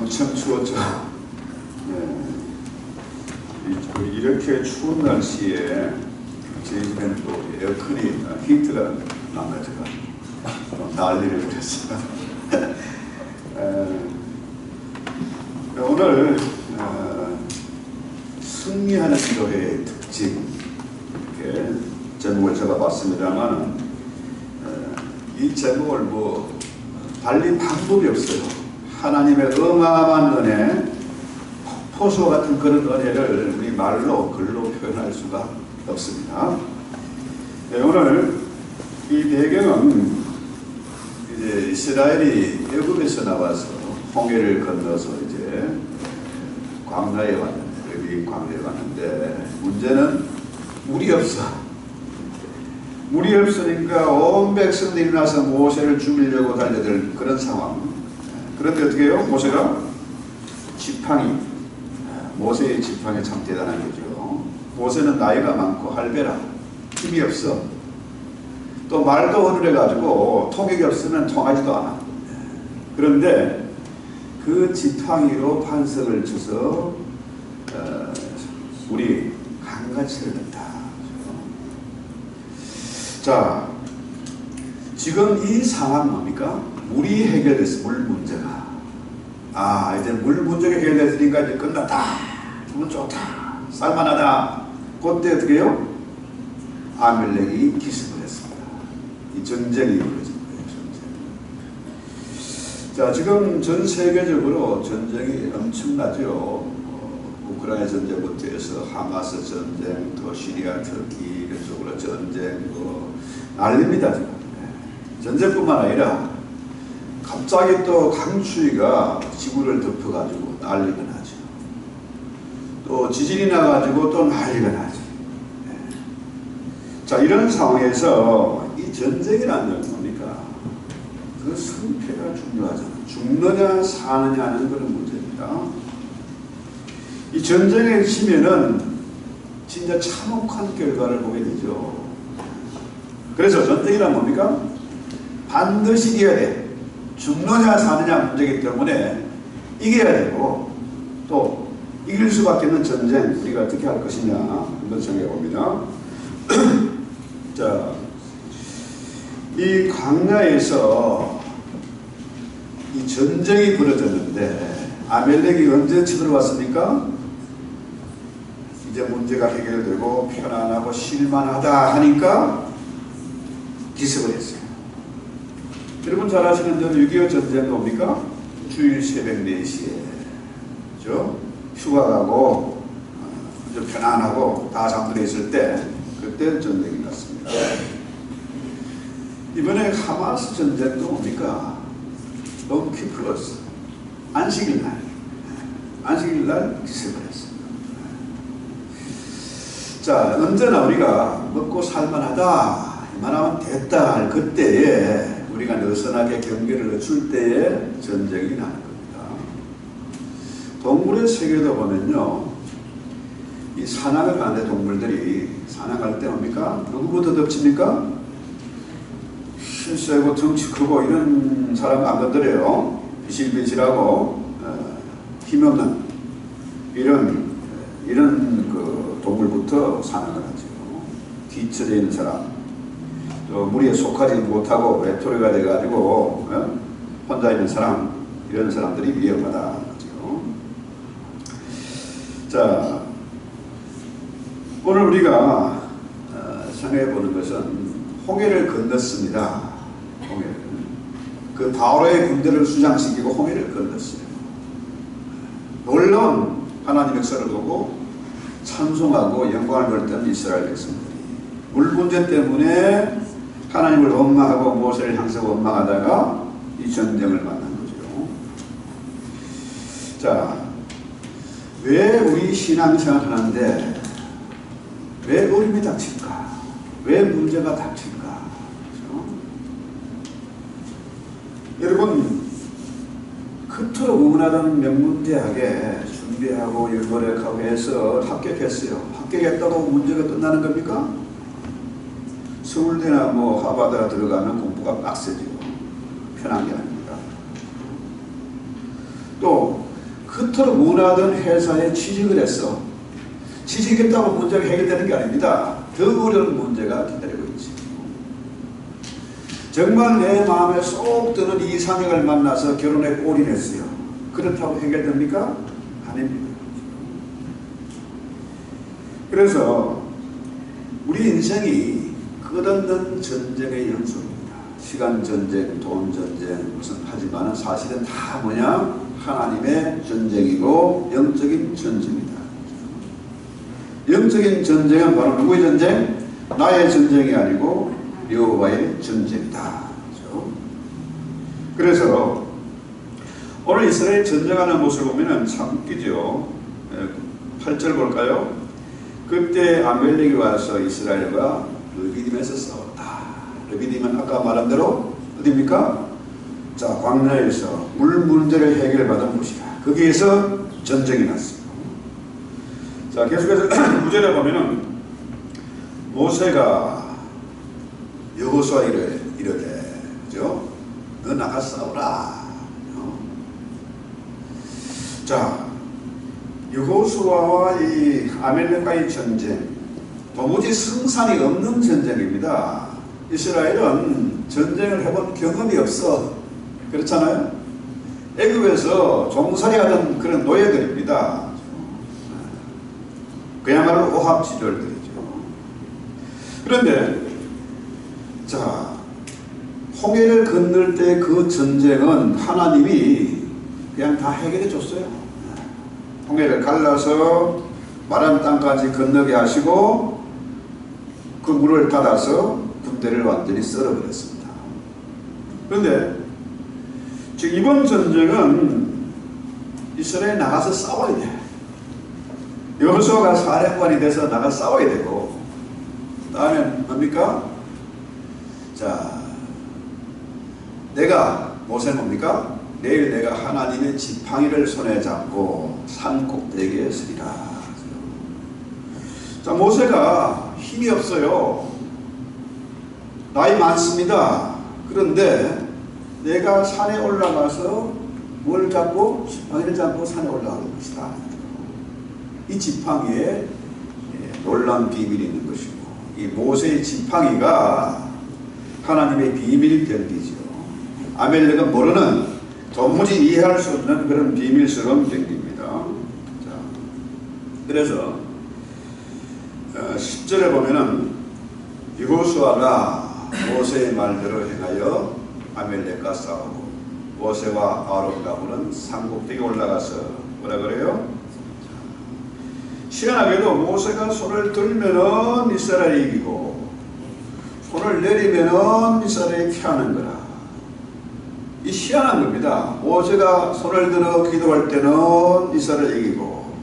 엄청 추웠죠. 네. 이렇게 추운 날씨에 저희 집에는 또 에어컨이 히트가 나가지고 난리를 부렸어요. 오늘 승리하는 교회의 특징 이렇게 제목을 잡아봤습니다만 이 제목을 뭐 달리 방법이 없어요. 하나님의 어마어마한 은혜, 폭포수와 같은 그런 은혜를 우리 말로 글로 표현할 수가 없습니다. 네, 오늘 이 배경은 이제 이스라엘이 애굽에서 나와서 홍해를 건너서 이제 광야에 왔는데, 광야에 왔는데 문제는 물이 없어. 물이 없으니까 온 백성들이 나서 모세를 죽이려고 달려들 그런 상황. 그런데 어떻게 해요? 모세가 지팡이, 모세의 지팡이 참 대단한 거죠. 모세는 나이가 많고 할배라 힘이 없어. 또 말도 허술해가지고 통역이 없으면 통하지도 않아. 그런데 그 지팡이로 반석을 쳐서 우리 강같이 흘렀다. 자, 지금 이 상황 뭡니까? 물이 해결됐어. 물 문제가. 아, 이제 물 문제가 해결됐으니까 이제 끝났다. 물 좋다. 살만하다. 그때 어떻게 해요? 아멜렉이 기습을 했습니다. 이 전쟁이 벌어진 거예요. 전쟁. 자, 지금 전 세계적으로 전쟁이 엄청나죠. 우크라이나 전쟁부터 해서 하마스 전쟁, 또 시리아, 터키 이런 쪽으로 전쟁, 난립니다. 지금. 전쟁뿐만 아니라 갑자기 또 강추위가 지구를 덮어가지고 난리가 나죠. 또 지진이 나가지고 또 난리가 나죠. 자, 이런 상황에서 이 전쟁이라는 건 뭡니까? 그 승패가 중요하잖아. 죽느냐 사느냐는 그런 문제입니다. 이 전쟁에 치면은 진짜 참혹한 결과를 보게 되죠. 그래서 전쟁이란 뭡니까? 반드시 이겨야 돼. 죽느냐 사느냐 문제이기 때문에 이겨야 되고, 또 이길 수밖에 없는 전쟁 우리가 어떻게 할 것이냐 한번 생각해 봅니다. 자, 이 광야에서 이 전쟁이 벌어졌는데 아멜렉이 언제 쳐들어왔습니까? 이제 문제가 해결되고 편안하고 쉴만하다 하니까 기습을 했어요. 여러분 잘 아시는 대로 6.25 전쟁은 뭡니까? 주일 새벽 4시에 그죠? 휴가 가고 좀 편안하고 다 잠들어 있을 때 그때 전쟁이 났습니다. 이번에 하마스 전쟁도 뭡니까? 롬키플러스 안식일날 기습을 했습니다. 자, 언제나 우리가 먹고 살만하다 이만하면 됐다 할 그때에 우리가 느슨하게 경계를 늦출 때에 전쟁이 나는 겁니다. 동물의 세계도 보면요, 이 사냥을 하는데 동물들이 사냥할 때 뭡니까? 누구부터 덮칩니까? 실세고 덩치 크고 이런 사람 안 건드려요. 비실비실하고 힘없는 이런 그 동물부터 사냥을 하죠. 뒤처져 있는 사람, 또 무리에 속하지 못하고 외톨이가 돼가지고 혼자 있는 사람, 이런 사람들이 위험하다. 그렇죠? 자, 오늘 우리가 생각해 보는 것은 홍해를 건넜습니다. 홍해를. 그 바로의 군대를 수장시키고 홍해를 건넜어요. 놀라운 하나님의 역사를 보고 찬송하고 영광을 돌렸던 이스라엘 백성들이 물 문제 때문에 하나님을 원망하고 모세를 향해서 원망하다가 이 전쟁을 만난 거죠. 자, 왜 우리 신앙생활 하는데 왜 어려움이 닥칠까? 왜 문제가 닥칠까? 그렇죠? 여러분, 그토록 응원하던 명문대학에 준비하고 열거력하고 해서 합격했어요. 합격했다고 문제가 끝나는 겁니까? 서울대나 뭐 하버드가 들어가면 공부가 빡세죠. 편한 게 아닙니다. 또 그토록 원하던 회사에 취직을 했어. 취직했다고 문제가 해결되는 게 아닙니다. 더 어려운 문제가 기다리고 있지. 정말 내 마음에 쏙 드는 이상형을 만나서 결혼에 올인했어요. 그렇다고 해결됩니까? 아닙니다. 그래서 우리 인생이 끝없는 전쟁의 연속입니다. 시간 전쟁, 돈 전쟁, 무슨 하지만 사실은 다 뭐냐? 하나님의 전쟁이고 영적인 전쟁이다. 영적인 전쟁은 바로 누구의 전쟁? 나의 전쟁이 아니고 여호와의 전쟁이다. 그래서 오늘 이스라엘 전쟁하는 모습을 보면 참 웃기죠. 8절 볼까요? 그때 아멜렉이 와서 이스라엘과 르비딤에서 싸웠다. 르비딤은 아까 말한 대로 어디입니까? 자, 광야에서 물 문제를 해결받은 곳이다. 거기에서 전쟁이 났습니다. 자, 계속해서 9절에 보면은 모세가 여호수아 이르되, 그죠? 너 나가 싸우라. 자, 여호수아와 이 아멜렉과의 전쟁, 도무지 승산이 없는 전쟁입니다. 이스라엘은 전쟁을 해본 경험이 없어. 그렇잖아요? 애굽에서 종살이하던 그런 노예들입니다. 그야말로 오합지졸들이죠. 그런데 자, 홍해를 건널 때 그 전쟁은 하나님이 그냥 다 해결해 줬어요. 홍해를 갈라서 마른 땅까지 건너게 하시고 그 물을 닫아서 군대를 완전히 썰어버렸습니다. 그런데 지금 이번 전쟁은 이스라엘이 나가서 싸워야 돼. 여호수아가 사령관이 돼서 나가 싸워야 되고, 다음에 뭡니까? 자, 내가 모세는 뭡니까? 내일 내가 하나님의 지팡이를 손에 잡고 산 꼭대기에 서리라. 자, 모세가 힘이 없어요. 나이 많습니다. 그런데 내가 산에 올라가서 뭘 잡고? 지팡이를 잡고 산에 올라가는 것이다. 이 지팡이에 놀라운 비밀이 있는 것이고, 이 모세의 지팡이가 하나님의 비밀 병기죠. 아멜렉은 모르는, 도무지 이해할 수 없는 그런 비밀스러운 병기입니다. 자, 그래서 10절에 보면은 여호수아가 모세의 말대로 행하여 아멜렉과 싸우고 모세와 아론과 후는 산꼭대기에 올라가서 뭐라 그래요? 희한하게도 모세가 손을 들면은 이스라엘이 이기고 손을 내리면은 이스라엘이 피하는 거라. 이 희한한 겁니다. 모세가 손을 들어 기도할 때는 이스라엘이 이기고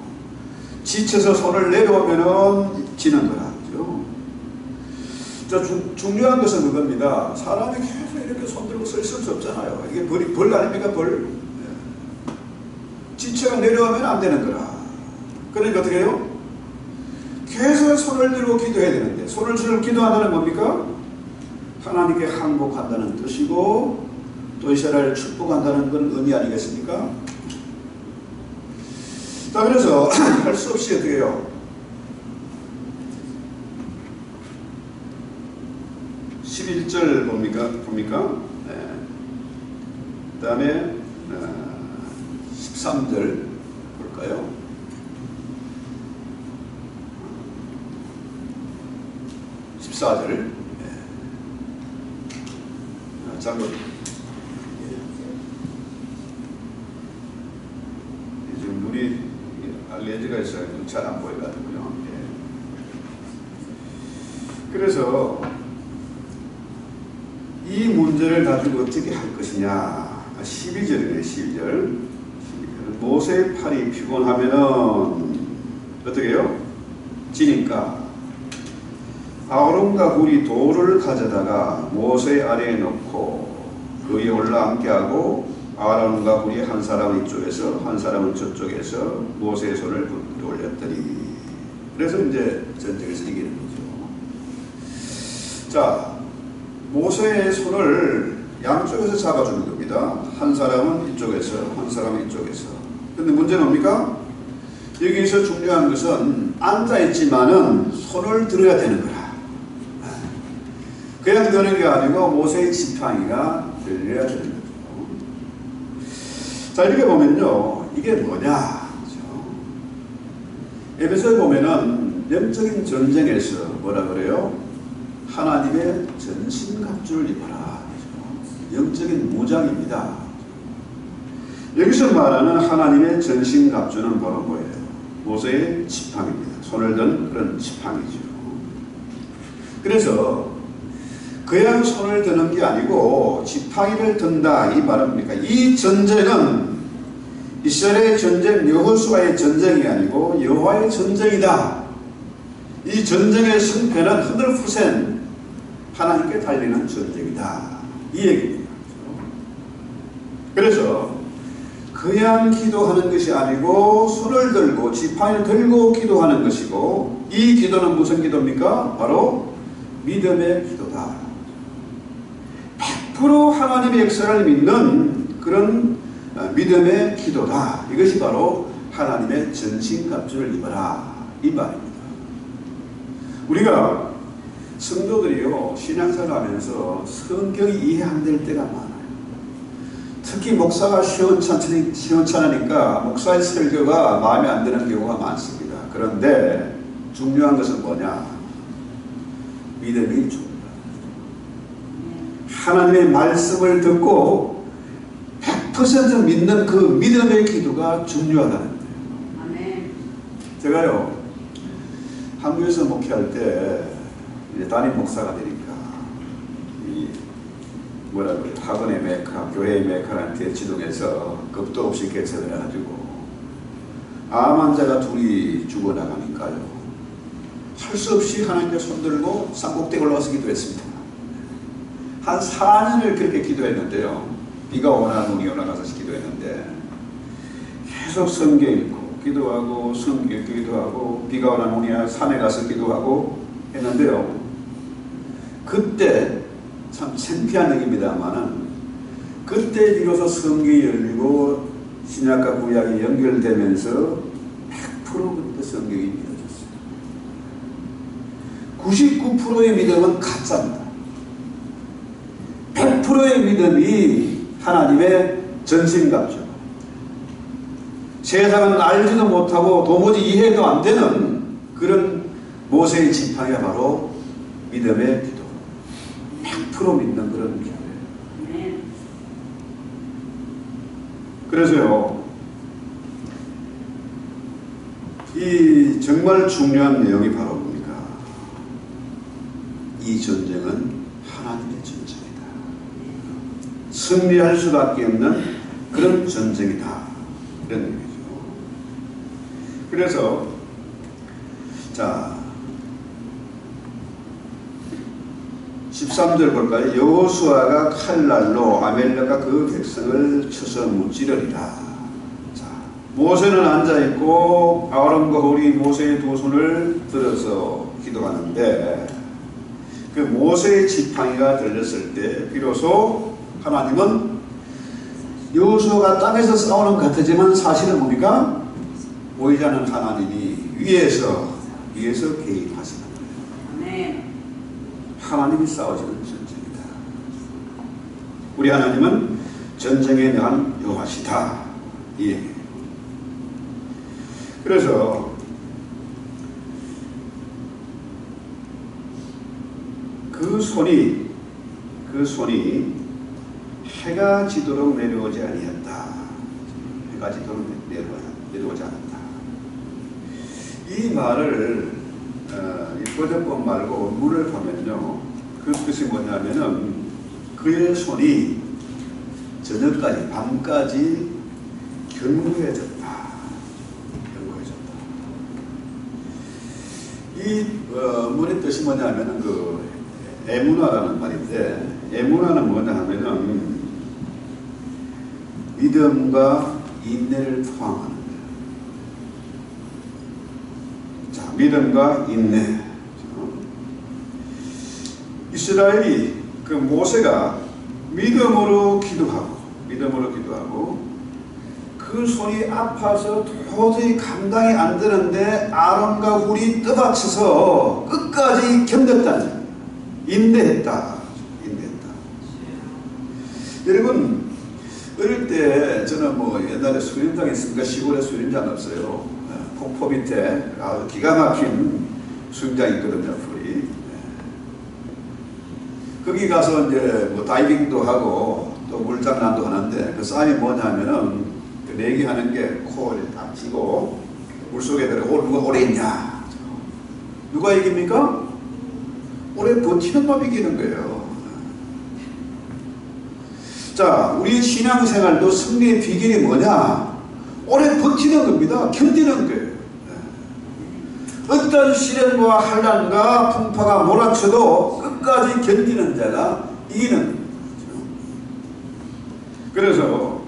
지쳐서 손을 내려오면은 지는 거라. 중요한 것은 그겁니다. 사람이 계속 이렇게 손 들고 서 있을 수 없잖아요. 이게 벌 아닙니까? 벌. 지체가 내려오면 안 되는 거라. 그러니까 어떻게 해요? 계속 손을 들고 기도해야 되는데, 손을 들고 기도한다는 뭡니까? 하나님께 항복한다는 뜻이고 또 이스라엘을 축복한다는 건 의미 아니겠습니까? 자, 그래서 할 수 없이 어떻게 해요? 11절 봅니까? 네. 그 다음에 13절 볼까요? 14절. 네. 잠깐. 지금 눈이 알레르기가 있어요. 잘 안 보여가지고요. 네. 그래서 이 문제를 가지고 어떻게 할 것이냐. 12절이네. 12절. 모세의 팔이 피곤하면은 어떻게 해요? 지니까 아론과 훌이 돌을 가져다가 모세 아래에 놓고 그 위에 올라 앉게하고 아론과 훌이 한 사람은 이쪽에서 한 사람은 저쪽에서 모세의 손을 붙들어 올렸더니, 그래서 이제 전쟁에서 이기는 거죠. 자, 모세의 손을 양쪽에서 잡아주는 겁니다. 한 사람은 이쪽에서 한 사람은 이쪽에서. 근데 문제는 뭡니까? 여기서 중요한 것은 앉아있지만은 손을 들어야 되는 거라. 그냥 드는 게 아니고 모세의 지팡이가 들려야 되는 거죠. 자, 이렇게 보면요. 이게 뭐냐? 에베소에 보면은 영적인 전쟁에서 뭐라 그래요? 하나님의 전신갑주를 입어라. 영적인 무장입니다. 여기서 말하는 하나님의 전신갑주는 바로 뭐예요? 모세의 지팡이입니다. 손을 든 그런 지팡이죠. 그래서 그냥 손을 드는 게 아니고 지팡이를 든다 이 말은 뭡니까? 이 전쟁은 이스라엘의 전쟁, 여호수아의 전쟁이 아니고 여호와의 전쟁이다. 이 전쟁의 승패는 100% 하나님께 달리는 전쟁이다. 이 얘기입니다. 그래서 그냥 기도하는 것이 아니고 손을 들고 지팡이를 들고 기도하는 것이고, 이 기도는 무슨 기도입니까? 바로 믿음의 기도다. 100% 하나님의 역사를 믿는 그런 믿음의 기도다. 이것이 바로 하나님의 전신갑주를 입어라 이 말입니다. 우리가 성도들이요 신앙생활 하면서 성경이 이해 안 될 때가 많아요. 특히 목사가 시원찮으니까 목사의 설교가 마음에 안 드는 경우가 많습니다. 그런데 중요한 것은 뭐냐? 믿음이 중요합니다. 하나님의 말씀을 듣고 100% 믿는 그 믿음의 기도가 중요하다는 거예요. 아멘. 제가요 한국에서 목회할 때 이제 담임 목사가 되니까 학원의 메카, 교회의 메카한테 지동해서 겁도 없이 개척을 해가지고 암 환자가 둘이 죽어나가니까요. 할 수 없이 하나님께 손들고 산꼭대기 올라가서 기도했습니다. 한 4년을 그렇게 기도했는데요. 비가 오나 눈이 오나 가서 기도했는데 계속 성경 읽고 기도하고 성경 읽고 기도하고 비가 오나 눈이 오나 산에 가서 기도하고 했는데요. 그때 참 창피한 얘기입니다만은 그때 비로소 성경이 열리고 신약과 구약이 연결되면서 100% 그때 성경이 믿어졌어요. 99%의 믿음은 가짜입니다. 100%의 믿음이 하나님의 전신갑주. 세상은 알지도 못하고 도무지 이해도 안 되는 그런 모세의 지팡이가 바로 믿음의 기도. 100% 믿는 그런 기도예요. 그래서요, 이 정말 중요한 내용이 바로 뭡니까? 이 전쟁은 하나님의 전쟁이다. 승리할 수밖에 없는 그런 전쟁이다. 이런 얘기죠. 그래서 자 13절 볼까요? 여호수아가 칼날로 아말렉과 그 백성을 쳐서 무찌르리라. 자, 모세는 앉아있고 아론과 홀이 모세의 두 손을 들어서 기도하는데 그 모세의 지팡이가 들렸을 때 비로소 하나님은 여호수아가 땅에서 싸우는 것 같지만 사실은 뭡니까? 보이지 않는 하나님이 위에서 개입하시는 거예요. 네. 하나님이 싸우시는 전쟁이다. 우리 하나님은 전쟁에 대한 여호와시다. 이 얘기예요. 그래서 그 손이 해가 지도록 내려오지 아니했다. 해가 지도록 내려오지 않았다. 이 말을 버전법 말고 문을 보면요, 그 뜻이 뭐냐면은 그의 손이 저녁까지 밤까지 견고해졌다. 이 문의 뜻이 뭐냐면은 그 에무나라는 말인데, 에무나는 뭐냐 하면은 믿음과 인내를 포함하는 거예요. 자, 믿음과 인내. 이스라엘이 그 모세가 믿음으로 기도하고 그 그 손이 아파서 도저히 감당이 안 되는데 아론과 훌이 떠받쳐서 끝까지 견뎠다는, 인내했다. 여러분, 어릴 때 저는 뭐 옛날에 수련장 있으니까 시골에 수련장 없어요. 폭포 밑에 아주 기가 막힌 수영장이 있거든요, 훌이. 거기 가서 이제 뭐 다이빙도 하고 또 물장난도 하는데 그 싸움이 뭐냐면은 그 내기하는 게 코를 딱 치고 물속에 들어가고 누가 오래 있냐. 누가 이깁니까? 오래 버티는 놈이 이기는 거예요. 자, 우리 신앙생활도 승리의 비결이 뭐냐? 오래 버티는 겁니다. 견디는 거예요. 어떤 시련과 환난과 풍파가 몰아쳐도 끝까지 견디는 자가 이기는 거죠. 그래서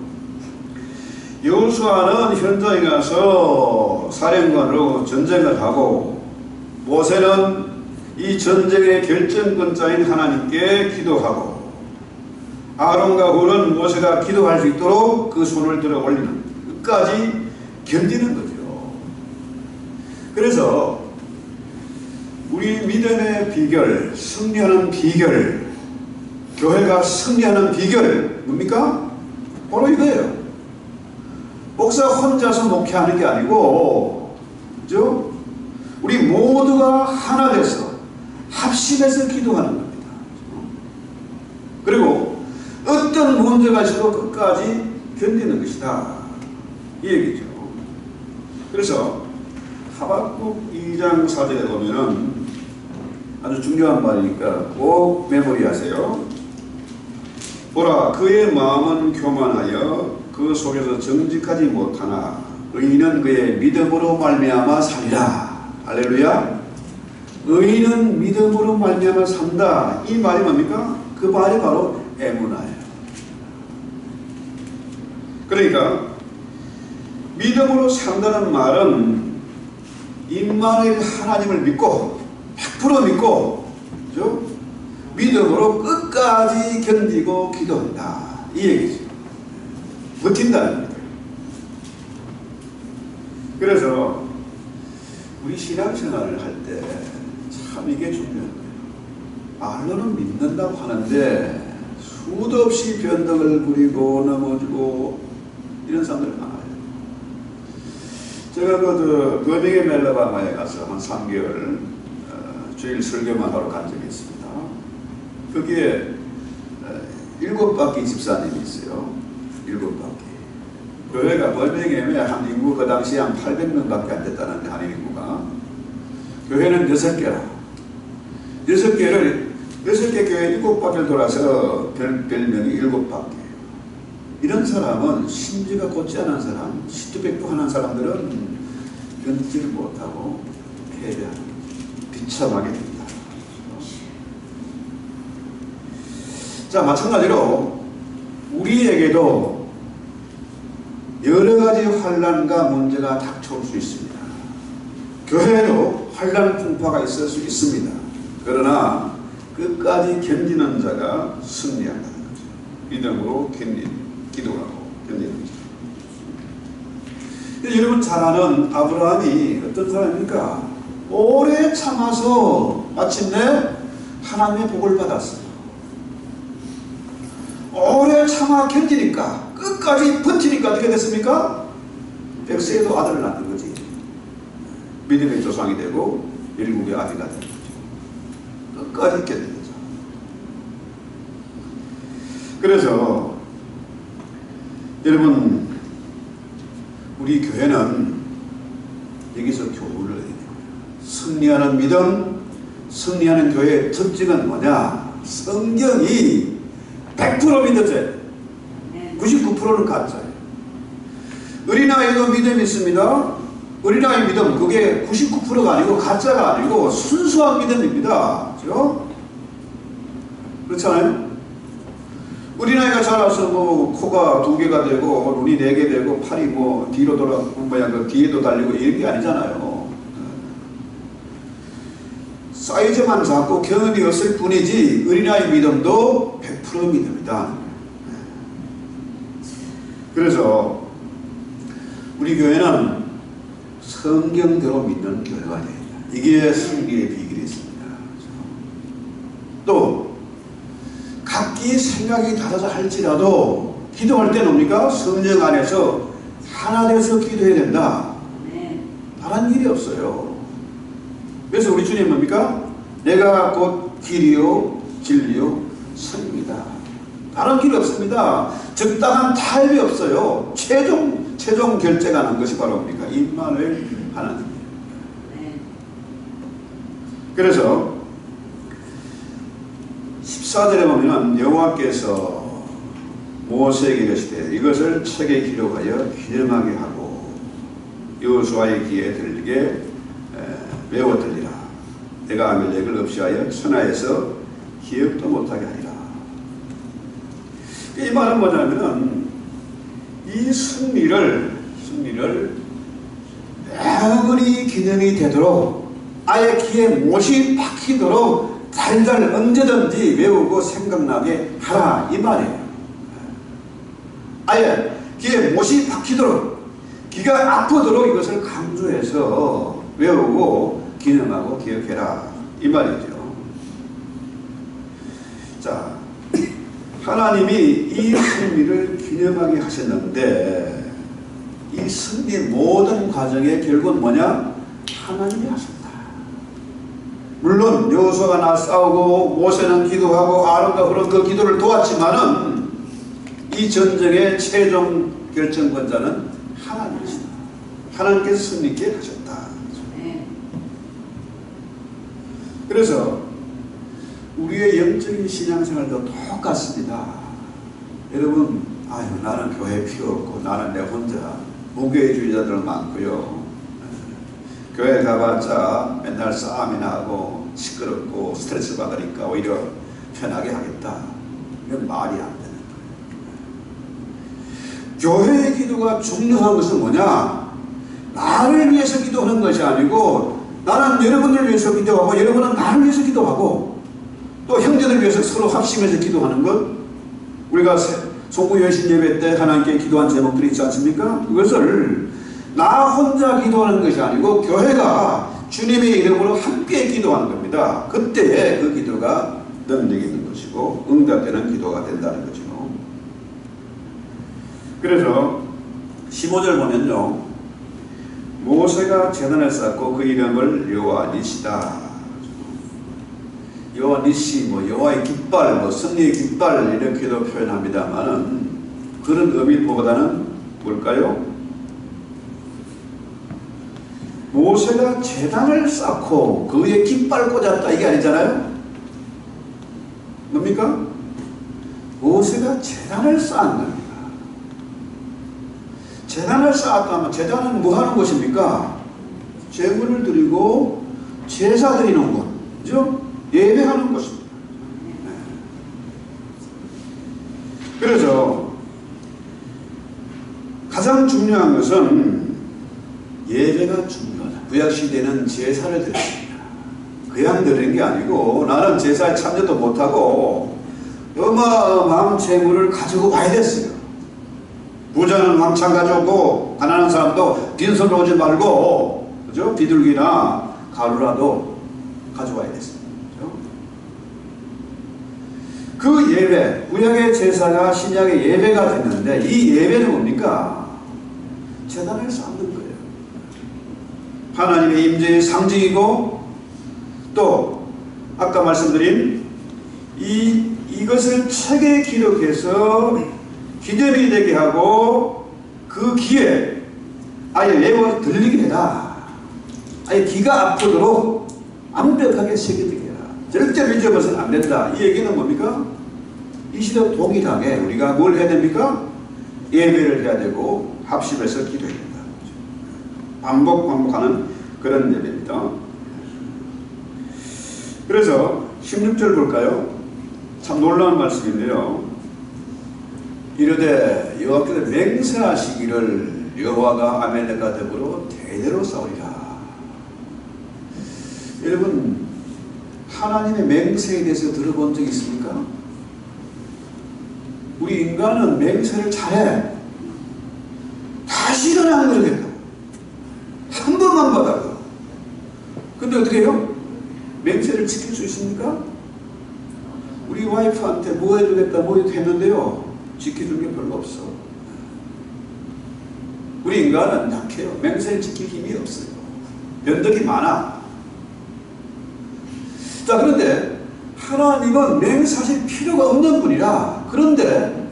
여호수아는 현장에 가서 사령관으로 전쟁을 하고 모세는 이 전쟁의 결정권자인 하나님께 기도하고 아론과 훌은 모세가 기도할 수 있도록 그 손을 들어 올리는, 끝까지 견디는 거죠. 그래서 우리 믿음의 비결, 승리하는 비결, 교회가 승리하는 비결 뭡니까? 바로 이거예요. 목사 혼자서 목회하는 게 아니고, 그죠? 우리 모두가 하나 돼서 합심해서 기도하는 겁니다. 그리고 어떤 문제가 있어도 끝까지 견디는 것이다, 이 얘기죠. 그래서 하박국 2장 4절에 보면은 아주 중요한 말이니까 꼭 메모리하세요. 보라, 그의 마음은 교만하여 그 속에서 정직하지 못하나 의인은 그의 믿음으로 말미암아 살리라. 할렐루야. 의인은 믿음으로 말미암아 산다. 이 말이 뭡니까? 그 말이 바로 에무나예요. 그러니까 믿음으로 산다는 말은 임마누엘 하나님을 믿고 100% 믿고, 그죠? 믿음으로 끝까지 견디고 기도한다, 이 얘기죠. 버틴다는 거예요. 그래서 우리 신앙생활을 할 때 참 이게 중요한 거예요. 말로는 믿는다고 하는데 수도 없이 변덕을 부리고 넘어지고 이런 사람들 많아요. 제가 버밍엄 엘라바마에 가서 한 3개월 주일 설교만 하러 간 적이 있습니다. 거기에 7바퀴 집사님이 있어요. 7바퀴. 교회가 버밍엄에 한 인구가 그 당시에 한 800명밖에 안 됐다는데, 한인 인구가. 교회는 6개라. 6개 교회 7바퀴를 돌아서 별명이 7바퀴. 이런 사람은 심지가 곧지 않은 사람, 시투백부하는 사람들은 견디지를 못하고 패배하는, 비참하게 됩니다. 자, 마찬가지로 우리에게도 여러 가지 환난과 문제가 닥쳐올 수 있습니다. 교회에도 환난 풍파가 있을 수 있습니다. 그러나 끝까지 견디는 자가 승리한다는 거죠. 믿음으로 기도하고 견디는 거죠. 여러분 잘 아는 아브라함이 어떤 사람입니까? 오래 참아서 마침내 하나님의 복을 받았어요. 오래 참아 견디니까, 끝까지 버티니까 어떻게 됐습니까? 100세에도 아들을 낳는 거지. 믿음의 조상이 되고 일국의 아비가 되는 거죠. 끝까지 견디는 거죠. 그래서 여러분, 우리 교회는 여기서 교훈을 해야 돼요. 승리하는 믿음, 승리하는 교회의 특징은 뭐냐? 성경이 100% 믿어져요. 99%는 가짜예요. 어린아이도 믿음이 있습니다. 어린아이 믿음, 그게 99%가 아니고 가짜가 아니고 순수한 믿음입니다. 그렇죠? 그렇잖아요? 어린아이가 자라서 뭐 코가 2개가 되고 눈이 4개 되고 팔이 뭐 뒤로 돌아가고 뭐야 그 뒤에도 달리고 이런 게 아니잖아요. 사이즈만 작고 경험이 없을 뿐이지 어린아이 믿음도 100% 믿음이다. 그래서 우리 교회는 성경대로 믿는 교회가 됩니다. 이게 승리의 비결이 있습니다. 또 각기 생각이 다르다 할지라도 기도할 때 뭡니까? 성령 안에서 하나 돼서 기도해야 된다. 다른 길이 없어요. 그래서 우리 주님 뭡니까? 내가 곧 길이요 진리요 생명이다. 다른 길이 없습니다. 적당한 타협이 없어요. 최종 결제가 난 것이 바로 뭡니까? 임마누엘 하나님. 그래서 14절에 보면 여호와께서 모세에게 이르시되 이것을 책에 기록하여 기념하게 하고 여호수아의 귀에 들리게 외워 들리라. 내가 아멜렉을 없이하여 천하에서 기억도 못하게 하리라. 이 말은 뭐냐면은 이 승리를 영원히 기념이 되도록 아예 귀에 못이 박히도록 달달 언제든지 외우고 생각나게 하라 이 말이에요. 아예 귀에 못이 박히도록 귀가 아프도록 이것을 강조해서 외우고 기념하고 기억해라 이 말이죠. 자, 하나님이 이 승리를 기념하게 하셨는데 이 승리의 모든 과정의 결국은 뭐냐? 하나님이 하셨다. 물론 여호수아가 나 싸우고 모세는 기도하고 아론과 그런 그 기도를 도왔지만은 이 전쟁의 최종 결정권자는 하나님이시다. 하나님께서 승리케 하셨다. 그래서 우리의 영적인 신앙생활도 똑같습니다. 여러분, 아유 나는 교회 필요 없고 나는 내 혼자 무교회주의자들 많고요. 교회 가봤자 맨날 싸움이나 하고 시끄럽고 스트레스 받으니까 오히려 편하게 하겠다. 이건 말이 안 되는 거예요. 교회의 기도가 중요한 것은 뭐냐? 나를 위해서 기도하는 것이 아니고 나는 여러분을 위해서 기도하고 여러분은 나를 위해서 기도하고 또 형제들 위해서 서로 합심해서 기도하는 것. 우리가 송구 여신 예배 때 하나님께 기도한 제목들이 있지 않습니까? 그것을 나 혼자 기도하는 것이 아니고 교회가 주님의 이름으로 함께 기도하는 겁니다. 그때에 그 기도가 능력이 있는 것이고 응답되는 기도가 된다는 거죠. 그래서 15절 보면요, 모세가 제단을 쌓고 그 이름을 여호와 니시다. 여호와 니시, 여호와의 깃발, 승리의 깃발 이렇게도 표현합니다만은 그런 의미보다는 뭘까요? 모세가 제단을 쌓고 그 위에 깃발 꽂았다 이게 아니잖아요. 뭡니까? 모세가 제단을 쌓은 겁니다. 제단을 쌓았다 하면 제단은 뭐 하는 곳입니까? 제물을 드리고 제사 드리는 곳, 그죠? 예배하는 곳입니다. 그래서 가장 중요한 것은 예배가 중요하다. 구약시대는 제사를 드렸습니다. 그냥 드리는 게 아니고 나는 제사에 참여도 못하고 어마어마한 재물을 가지고 와야 됐어요. 부자는 왕창 가져오고 가난한 사람도 빈손으로 오지 말고, 그죠? 비둘기나 가루라도 가져와야 됐습니다. 그 예배, 구약의 제사가 신약의 예배가 됐는데 이 예배는 뭡니까? 제단을 쌓는 거예요. 하나님의 임재의 상징이고 또 아까 말씀드린 이것을 책에 기록해서 기념이 되게 하고 그 귀에 아예 외워 들리게 해라. 아예 귀가 아프도록 완벽하게 새겨지게 해라. 절대로 잊어버려서는 안 된다. 이 얘기는 뭡니까? 이 시대 동일하게 우리가 뭘 해야 됩니까? 예배를 해야 되고 합심해서 기도해야 된다. 반복하는 그런 예배입니다. 그래서 16절 볼까요? 참 놀라운 말씀인데요. 이르되 여호와께서 맹세하시기를 여호와가 아멜렉과 더불어 대대로 싸우리라. 여러분, 하나님의 맹세에 대해서 들어본 적 있습니까? 우리 인간은 맹세를 잘해. 다시는 도전에 안 그러겠다. 한 번만 받아도. 근데 어떻게 해요? 맹세를 지킬 수 있습니까? 우리 와이프한테 뭐 해주겠다 뭐 했는데요, 지켜준 게 별로 없어. 우리 인간은 약해요. 맹세를 지킬 힘이 없어요. 변덕이 많아. 자, 그런데 하나님은 맹세하실 필요가 없는 분이라. 그런데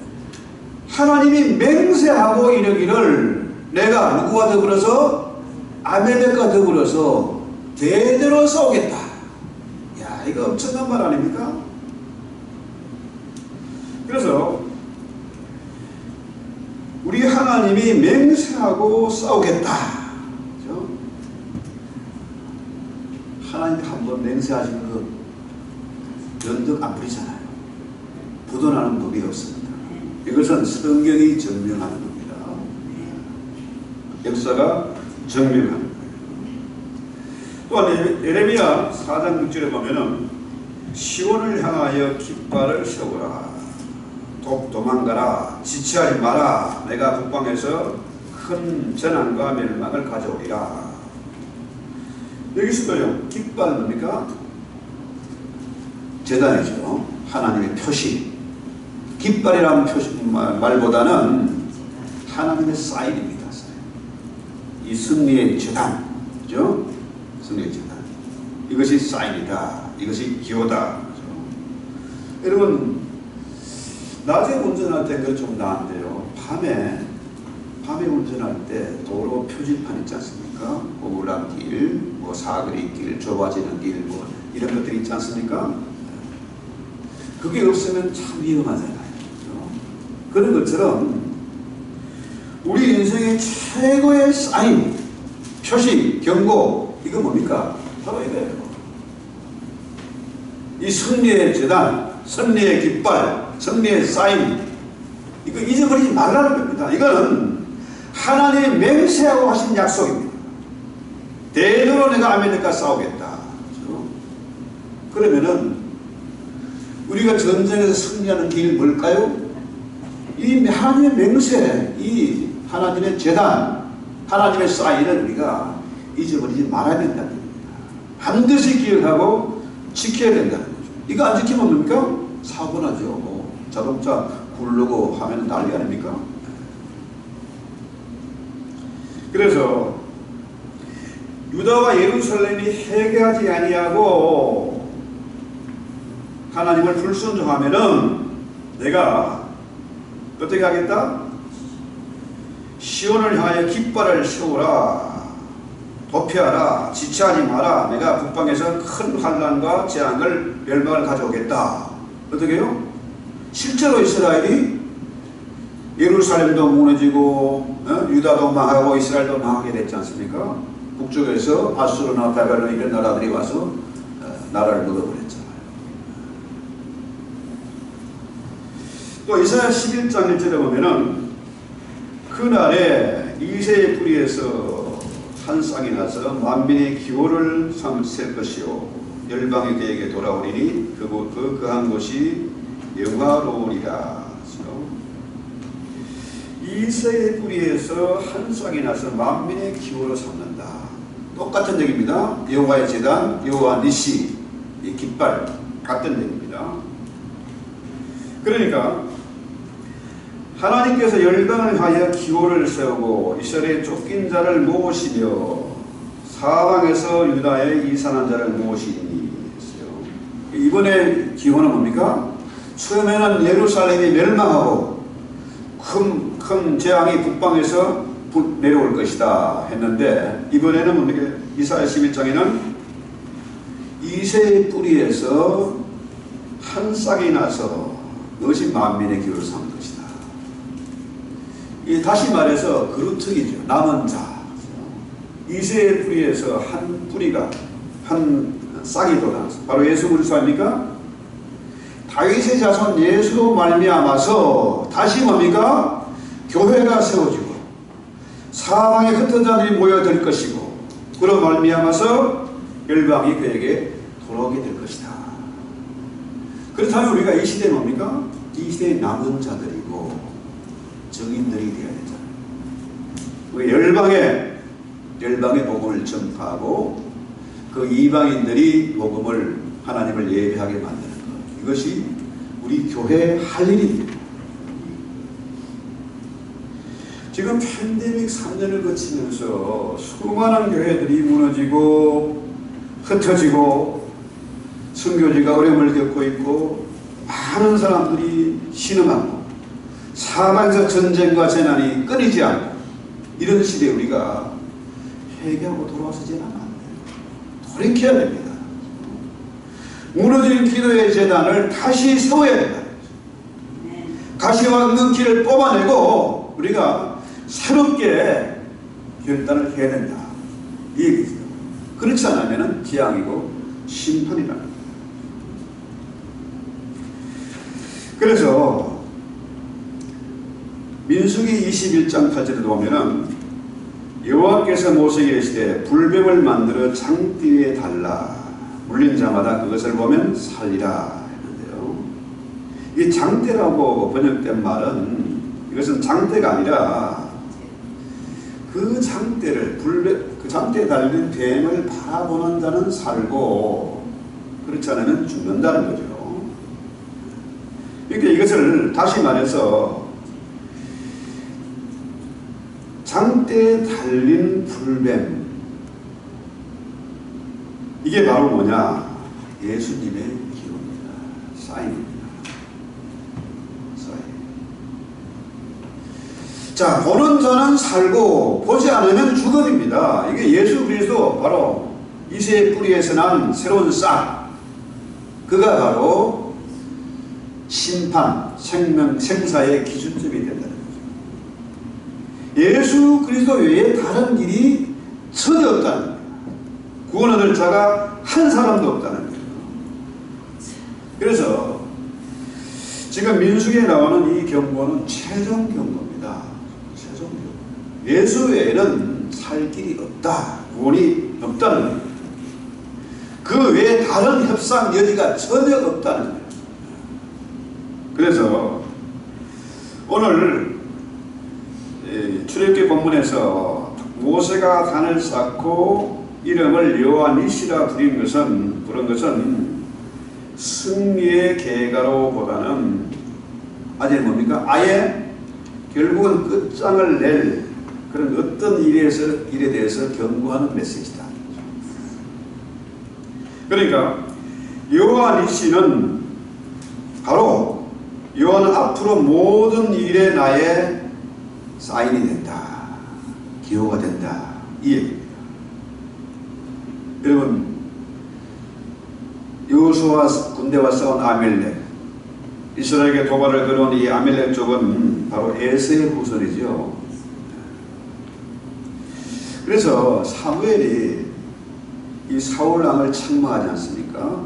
하나님이 맹세하고 이르기를 내가 누구와 더불어서 아멜렉과 더불어서 대대로 싸우겠다. 야, 이거 엄청난 말 아닙니까? 그래서 우리 하나님이 맹세하고 싸우겠다. 그렇죠? 하나님이 한번 맹세하시는 거 변덕 안 부리잖아요. 부도나는 법이 없습니다. 이것은 성경이 증명하는 겁니다. 역사가 증명하는 거예요. 또한 예레미야 4장 6절에 보면은 시온을 향하여 깃발을 세우라. 도망가라. 지체하지 마라. 내가 북방에서 큰 재난과 멸망을 가져오리라. 여기서도요, 깃발 뭡니까? 제단이죠. 하나님의 표시. 깃발이라는 표시 말보다는 하나님의 사인입니다. 사인. 이 승리의 제단, 그죠? 승리의 제단. 이것이 사인이다. 이것이 기호다. 그죠? 여러분, 낮에 운전할 때 그건 좀 나은데요. 밤에 운전할 때 도로 표지판 있지 않습니까? 오르락길, 뭐 사거리길, 좁아지는 길, 뭐 이런 것들이 있지 않습니까? 그게 없으면 참 위험하잖아요. 그런 것처럼 우리 인생의 최고의 사인, 표시, 경고, 이거 뭡니까? 바로 이거예요. 이 승리의 제단, 승리의 깃발, 승리의 사인, 이거 잊어버리지 말라는 겁니다. 이거는 하나님의 맹세하고 하신 약속입니다. 대대로 내가 아멜렉과 싸우겠다. 그렇죠? 그러면은 우리가 전쟁에서 승리하는 길이 뭘까요? 이 하나님의 맹세, 이 하나님의 제단, 하나님의 사인을 우리가 잊어버리지 말아야 된다는 겁니다. 반드시 기억하고 지켜야 된다는 거죠. 이거 안 지키면 뭡니까? 사고 나죠. 뭐 자동차 굴르고 하면 난리 아닙니까? 그래서 유다와 예루살렘이 회개하지 아니하고 하나님을 불순종하면은 내가 어떻게 하겠다? 시온을 향하여 깃발을 세우라. 도피하라. 지체하지 마라. 내가 북방에서 큰 환난과 재앙을 멸망을 가져오겠다. 어떻게 해요? 실제로 이스라엘이 예루살렘도 무너지고 유다도 망하고 이스라엘도 망하게 됐지 않습니까? 북쪽에서 아수르나 바벨론 이런 나라들이 와서 나라를 먹어버렸잖아요. 또 이사야 11장 1절에 보면은 그날에 이새의 뿌리에서 한 쌍이 나서 만민의 기호를 삼을 것이요 열방의 그에게 돌아오리니 그 한 곳이 영화로우리라. 이새의 뿌리에서 한 쌍이 나서 만민의 기호를 삼는다. 똑같은 얘기입니다. 여호와의 제단, 여호와 니시, 이 깃발 같은 얘기입니다. 그러니까 하나님께서 열방을 하여 기호를 세우고 이스라엘의 쫓긴 자를 모으시며 사방에서 유다의 이산한 자를 모으시니 했어요. 이번에 기호는 뭡니까? 처음에는 예루살렘이 멸망하고 큰 재앙이 북방에서 내려올 것이다 했는데 이번에는 뭡니까? 이사야 11장에는 이새의 뿌리에서 한 싹이 나서 그것이 만민의 기호를 삼을 것이다. 다시 말해서 그루터기죠. 남은 자. 이새의 뿌리에서 한 뿌리가, 한 싹이 돋아서 바로 예수 그리스도 아닙니까? 다윗의 자손 예수로 말미암아서 다시 뭡니까? 교회가 세워지고 사방에 흩어진 자들이 모여들 것이고 그로 말미암아서 열방이 그에게 돌아오게 될 것이다. 그렇다면 우리가 이 시대에 뭡니까? 이 시대의 남은 자들이고 정인들이 되어야 되잖아요. 열방의 복음을 전파하고 그 이방인들이 복음을 하나님을 예배하게 만드는 것. 이것이 우리 교회의 할 일입니다. 지금 팬데믹 3년을 거치면서 수많은 교회들이 무너지고 흩어지고 선교지가 어려움을 겪고 있고 많은 사람들이 신음하고 사방에서 전쟁과 재난이 끊이지 않고 이런 시대에 우리가 회개하고 돌아서지는 않아요. 돌이켜야 됩니다. 무너진 기도의 재단을 다시 세워야 된다. 가시와 은길을 뽑아내고 우리가 새롭게 결단을 해야 된다. 이 얘기죠. 그렇지 않으면 재앙이고 심판이라는 거예요. 그래서 민수기 21장 8절에도 보면은 여호와께서 모세에게 이르시되 불뱀을 만들어 장대에 달라 물린 자마다 그것을 보면 살리라 했는데요. 이 장대라고 번역된 말은 이것은 장대가 아니라 그 장대를 그 장대에 달린 뱀을 바라보는 자는 살고 그렇지 않으면 죽는다는 거죠. 그러니까 이것을 다시 말해서 장대에 달린 불뱀, 이게 바로 뭐냐? 예수님의 기호입니다. 사인입니다. 사인. 자, 보는 자는 살고 보지 않으면 죽음입니다. 이게 예수 그리스도 바로 이새의 뿌리에서 난 새로운 싹, 그가 바로 심판, 생명, 생사의 기준점이 된다는 거죠. 예수 그리스도 외에 다른 길이 전혀 없다는 거예요. 구원 얻을 자가 한 사람도 없다는 거예요. 그래서 지금 민수기에 나오는 이 경고는 최종 경고입니다. 최종 경고. 예수 외에는 살 길이 없다. 구원이 없다는 거예요. 그 외에 다른 협상 여지가 전혀 없다는 거예요. 그래서 오늘 출애굽기 본문에서 모세가 단을 쌓고 이름을 여호와 니시라 부른 것은 승리의 계가로보다는 아직 뭡니까? 아예 결국은 끝장을 낼 그런 어떤 일에 대해서 경고하는 메시지다. 그러니까 여호와 니시는 바로 여호와는 앞으로 모든 일에 나의 사인이 된다. 기호가 된다. 이 얘기입니다. 여러분, 여호수아와 군대와 싸운 아멜렉, 이스라엘에게 도발을 걸어온 이 아멜렉 쪽은 바로 에서의 후손이죠. 그래서 사무엘이 이 사울왕을 책망하지 않습니까?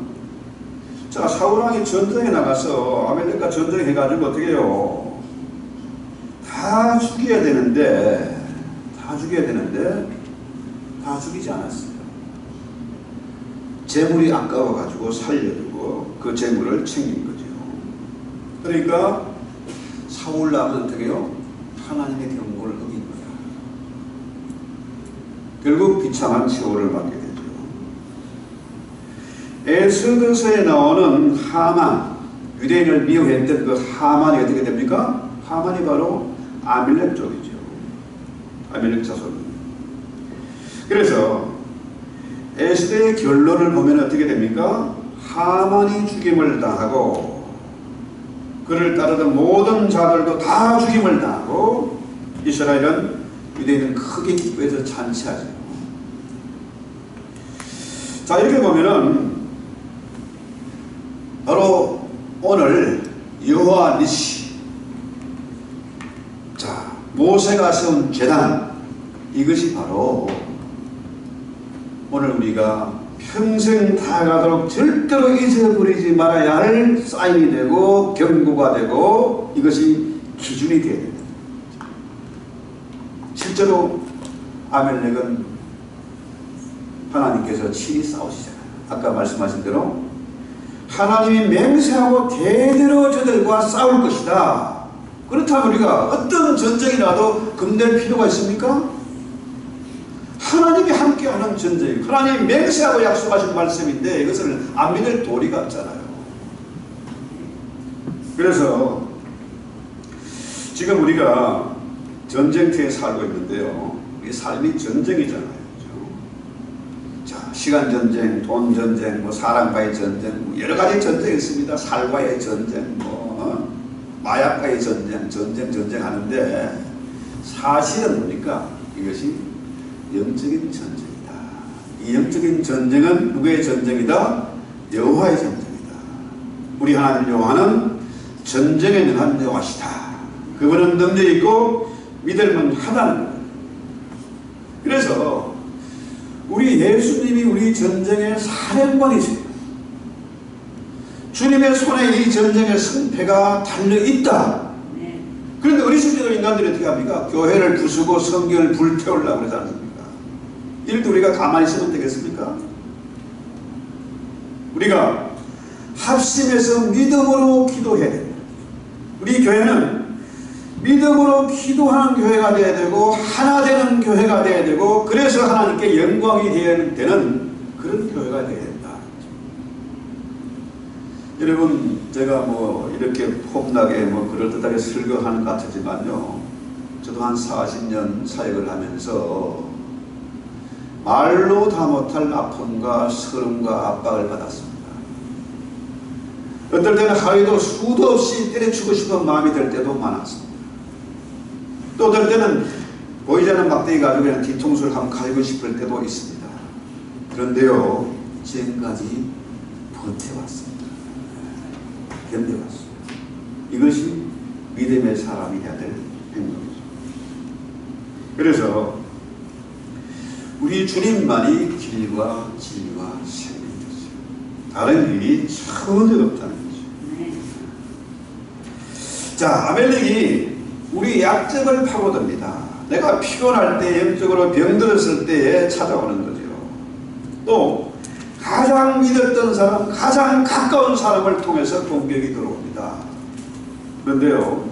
자, 사울왕이 전쟁에 나가서 아멜렉과 전쟁해가지고 어떻게 해요? 다 죽여야 되는데 다 죽이지 않았어요. 재물이 아까워가지고 살려주고 그 재물을 챙긴 거죠. 그러니까 사울왕은 어떻게 해요? 하나님의 경고를 어긴 거야. 결국 비참한 세월을 받게 되죠. 에스더서에 나오는 하만, 유대인을 미워했던 그 하만이 어떻게 됩니까? 하만이 바로 아멜렉 쪽이죠. 아멜렉 자손. 그래서 에스더의 결론을 보면 어떻게 됩니까? 하만이 죽임을 당하고 그를 따르던 모든 자들도 다 죽임을 당하고 이스라엘은 유대인은 크게 기뻐해서 잔치하죠. 자, 이렇게 보면은 바로 오늘 여호와 니시, 자, 모세가 세운 제단, 이것이 바로 오늘 우리가 평생 다가가도록 절대로 잊어버리지 말아야 할 사인이 되고 경고가 되고 이것이 기준이 되어야 됩니다. 실제로 아멜렉은 하나님께서 친히 싸우시잖아요. 아까 말씀하신 대로 하나님이 맹세하고 대대로 저들과 싸울 것이다. 그렇다면 우리가 어떤 전쟁이 나도 겁낼 필요가 있습니까? 어떻게 하는 전쟁? 하나님 맹세하고 약속하신 말씀인데 이것을 안 믿을 도리가 없잖아요. 그래서 지금 우리가 전쟁터에 살고 있는데요. 우리 삶이 전쟁이잖아요. 그렇죠? 자, 시간 전쟁, 돈 전쟁, 뭐 사람과의 전쟁, 뭐 여러 가지 전쟁이 있습니다. 살과의 전쟁, 마약과의 전쟁 하는데 사실은 보니까 이것이 영적인 전쟁이다. 이 영적인 전쟁은 누구의 전쟁이다? 여호와의 전쟁이다. 우리 하나님 여호와는 전쟁에 능한 여호와시다. 그분은 능력이 있고 믿을만 하다는 거예요. 그래서 우리 예수님이 우리 전쟁의 사령관이세요. 주님의 손에 이 전쟁의 승패가 달려있다. 그런데 어리석은 인간들이 어떻게 합니까? 교회를 부수고 성경을 불태우려고 그러지 않습니까? 이럴 때 우리가 가만히 있으면 되겠습니까? 우리가 합심해서 믿음으로 기도해야 됩니다. 우리 교회는 믿음으로 기도하는 교회가 되어야 되고 하나 되는 교회가 되어야 되고 그래서 하나님께 영광이 되는 그런 교회가 되어야 된다. 여러분 제가 이렇게 폼나게 그럴듯하게 설교하는 것 같지만요, 저도 한 40년 사역을 하면서 말로 다 못할 아픔과 서름과 압박을 받았습니다. 어떨 때는 하루에도 수도 없이 때려치고 싶은 마음이 들 때도 많았습니다. 또 어떨 때는 보이지 않는 막대기 가지고 그냥 뒤통수를 한번 갈고 싶을 때도 있습니다. 그런데요, 지금까지 버텨왔습니다. 견뎌왔습니다. 이것이 믿음의 사람이 해야 될 행동이죠. 그래서 우리 주님만이 길과 진리와 생명이죠. 다른 길이 전혀 없다는 거죠. 자, 아벨렉이 우리 약점을 파고듭니다. 내가 피곤할 때, 영적으로 병들었을 때에 찾아오는 거죠. 또 가장 믿었던 사람, 가장 가까운 사람을 통해서 공격이 들어옵니다. 그런데요,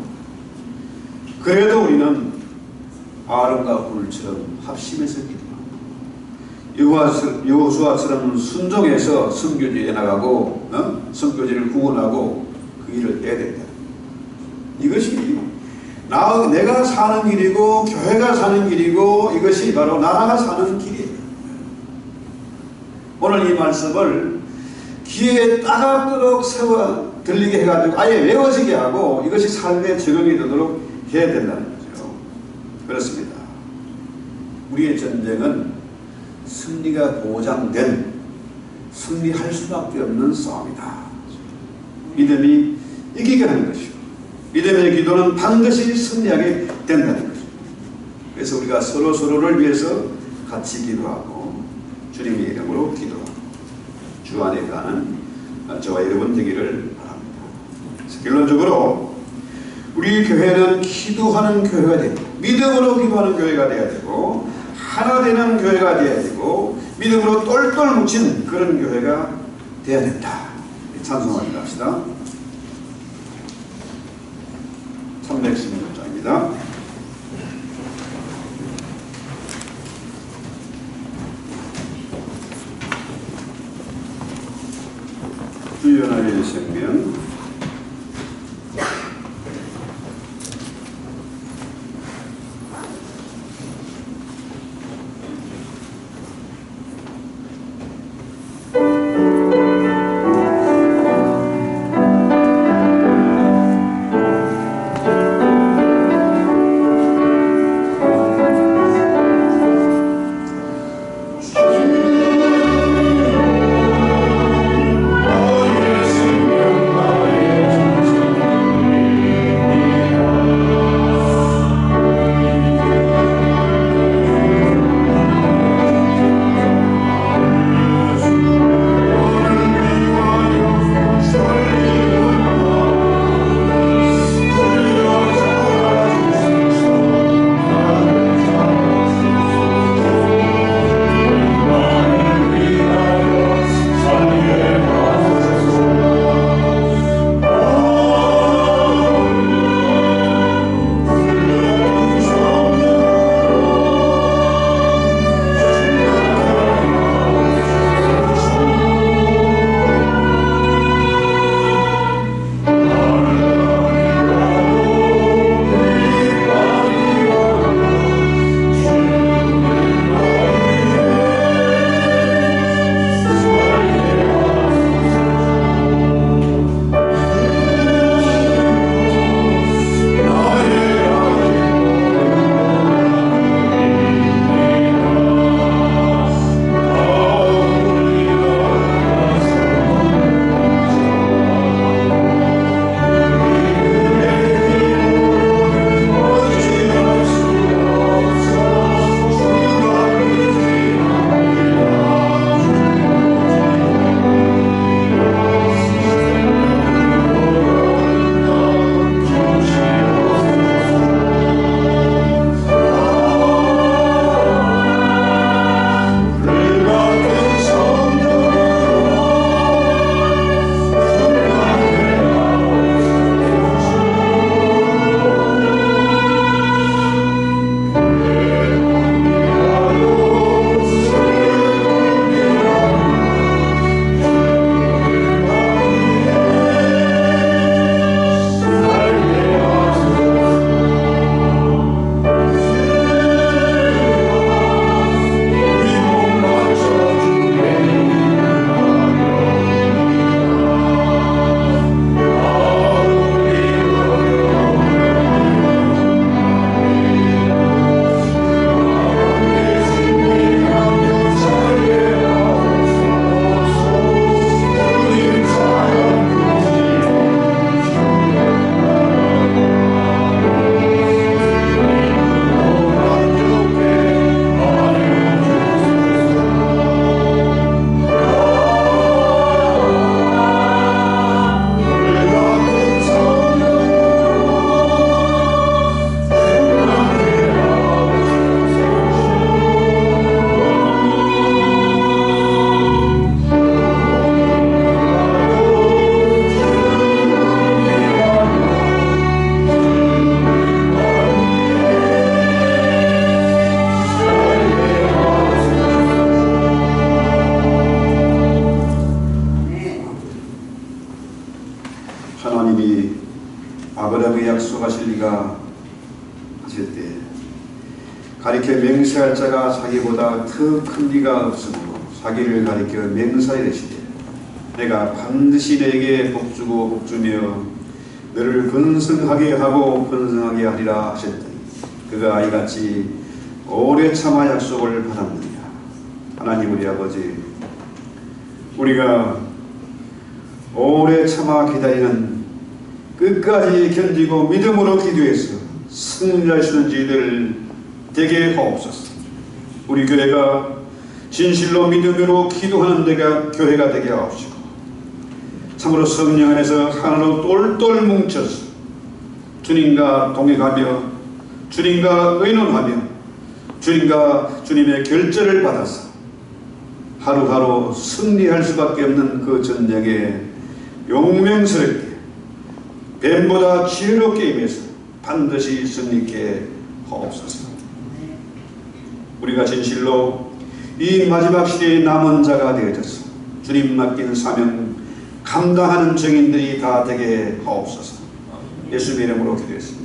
그래도 우리는 아론과 굴처럼 합심해서 기도합니다. 여호수아처럼 순종해서 선교지에 나가고 선교지를 구원하고 그 일을 해야 된다. 이것이 내가 사는 길이고 교회가 사는 길이고 이것이 바로 나라가 사는 길이에요. 오늘 이 말씀을 귀에 따갑도록 세워 들리게 해가지고 아예 외워지게 하고 이것이 삶에 적용이 되도록 해야 된다는 거죠. 그렇습니다. 우리의 전쟁은 승리가 보장된, 승리할 수밖에 없는 싸움이다. 믿음이 이기게 하는 것이고 믿음의 기도는 반드시 승리하게 된다는 것입니다. 그래서 우리가 서로를 위해서 같이 기도하고 주님의 이름으로 기도하고 주 안에 가는 저와 여러분 되기를 바랍니다. 그래서 결론적으로 우리 교회는 기도하는 교회가 되고 믿음으로 기도하는 교회가 되어야 되고 하나 되는 교회가 되어야 되고 믿음으로 똘똘 뭉친 그런 교회가 되어야 된다. 찬송을 합시다. 316장입니다. 주연하의 생명 생명 이렇게 맹세할 자가 자기보다 더 큰 리가 없으므로 자기를 가리켜 맹세하시되 내가 반드시 내게 복주고 복주며 너를 번성하게 하고 번성하게 하리라 하셨더니 그가 이같이 오래 참아 약속을 받았느냐. 하나님 우리 아버지, 우리가 오래 참아 기다리는 끝까지 견디고 믿음으로 기도해서 승리할 수 있는 저희들 되게 하옵소서. 우리 교회가 진실로 믿음으로 기도하는 데가 교회가 되게 하옵시고 참으로 성령 안에서 하나로 똘똘 뭉쳐서 주님과 동행하며 주님과 의논하며 주님과 주님의 결제를 받아서 하루하루 승리할 수밖에 없는 그 전쟁에 용맹스럽게 뱀보다 지혜롭게 임해서 반드시 승리케 하옵소서. 우리가 진실로 이 마지막 시대의 남은 자가 되어져서 주님 맡긴 사명 감당하는 증인들이 다 되게 하옵소서. 예수님의 이름으로 기도했습니다.